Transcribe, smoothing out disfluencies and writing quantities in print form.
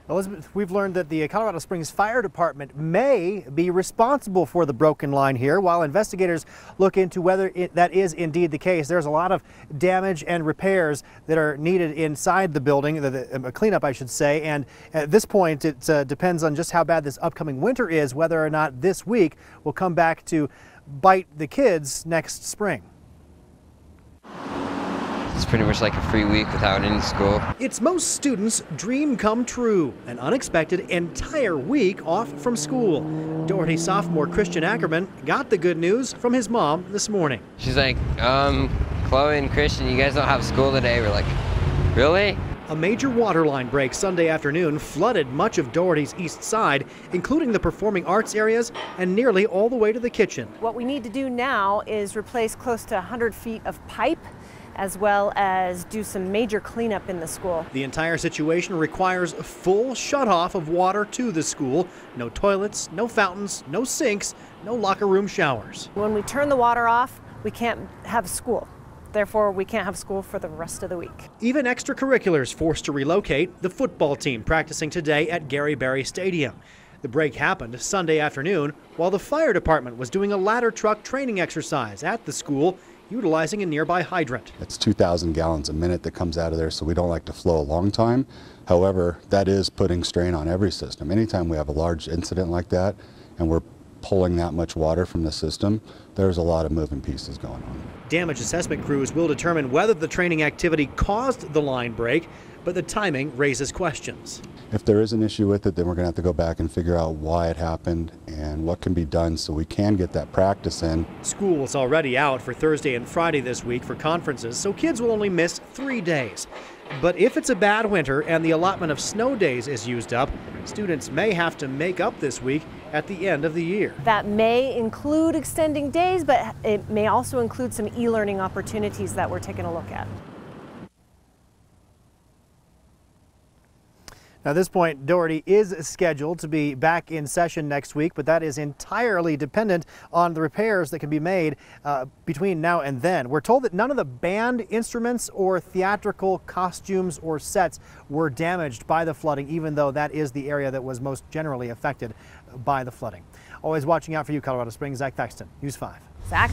Elizabeth, we've learned that the Colorado Springs Fire Department may be responsible for the broken line here. While investigators look into whether that is indeed the case, there's a lot of damage and repairs that are needed inside the building, a cleanup I should say, and at this point it depends on just how bad this upcoming winter is, whether or not this week will come back to bite the kids next spring. It's pretty much like a free week without any school. It's most students' dream come true, an unexpected entire week off from school. Doherty sophomore Christian Ackerman got the good news from his mom this morning. She's like, Chloe and Christian, you guys don't have school today. We're like, really? A major water line break Sunday afternoon flooded much of Doherty's east side, including the performing arts areas and nearly all the way to the kitchen. What we need to do now is replace close to 100 feet of pipe, as well as do some major cleanup in the school. The entire situation requires a full shutoff of water to the school. No toilets, no fountains, no sinks, no locker room showers. When we turn the water off, we can't have school. Therefore, we can't have school for the rest of the week. Even extracurriculars forced to relocate. The football team practicing today at Gary Berry Stadium. The break happened Sunday afternoon while the fire department was doing a ladder truck training exercise at the school, utilizing a nearby hydrant. It's 2,000 gallons a minute that comes out of there, so we don't like to flow a long time. However, that is putting strain on every system. Anytime we have a large incident like that and we're pulling that much water from the system, there's a lot of moving pieces going on. Damage assessment crews will determine whether the training activity caused the line break, but the timing raises questions. If there is an issue with it, then we're going to have to go back and figure out why it happened and what can be done so we can get that practice in. School is already out for Thursday and Friday this week for conferences, so kids will only miss 3 days. But if it's a bad winter and the allotment of snow days is used up, students may have to make up this week at the end of the year. That may include extending days, but it may also include some e-learning opportunities that we're taking a look at. Now, at this point, Doherty is scheduled to be back in session next week, but that is entirely dependent on the repairs that can be made between now and then. We're told that none of the band instruments or theatrical costumes or sets were damaged by the flooding, even though that is the area that was most generally affected by the flooding. Always watching out for you, Colorado Springs. Zach THAXTON, News 5. Zach.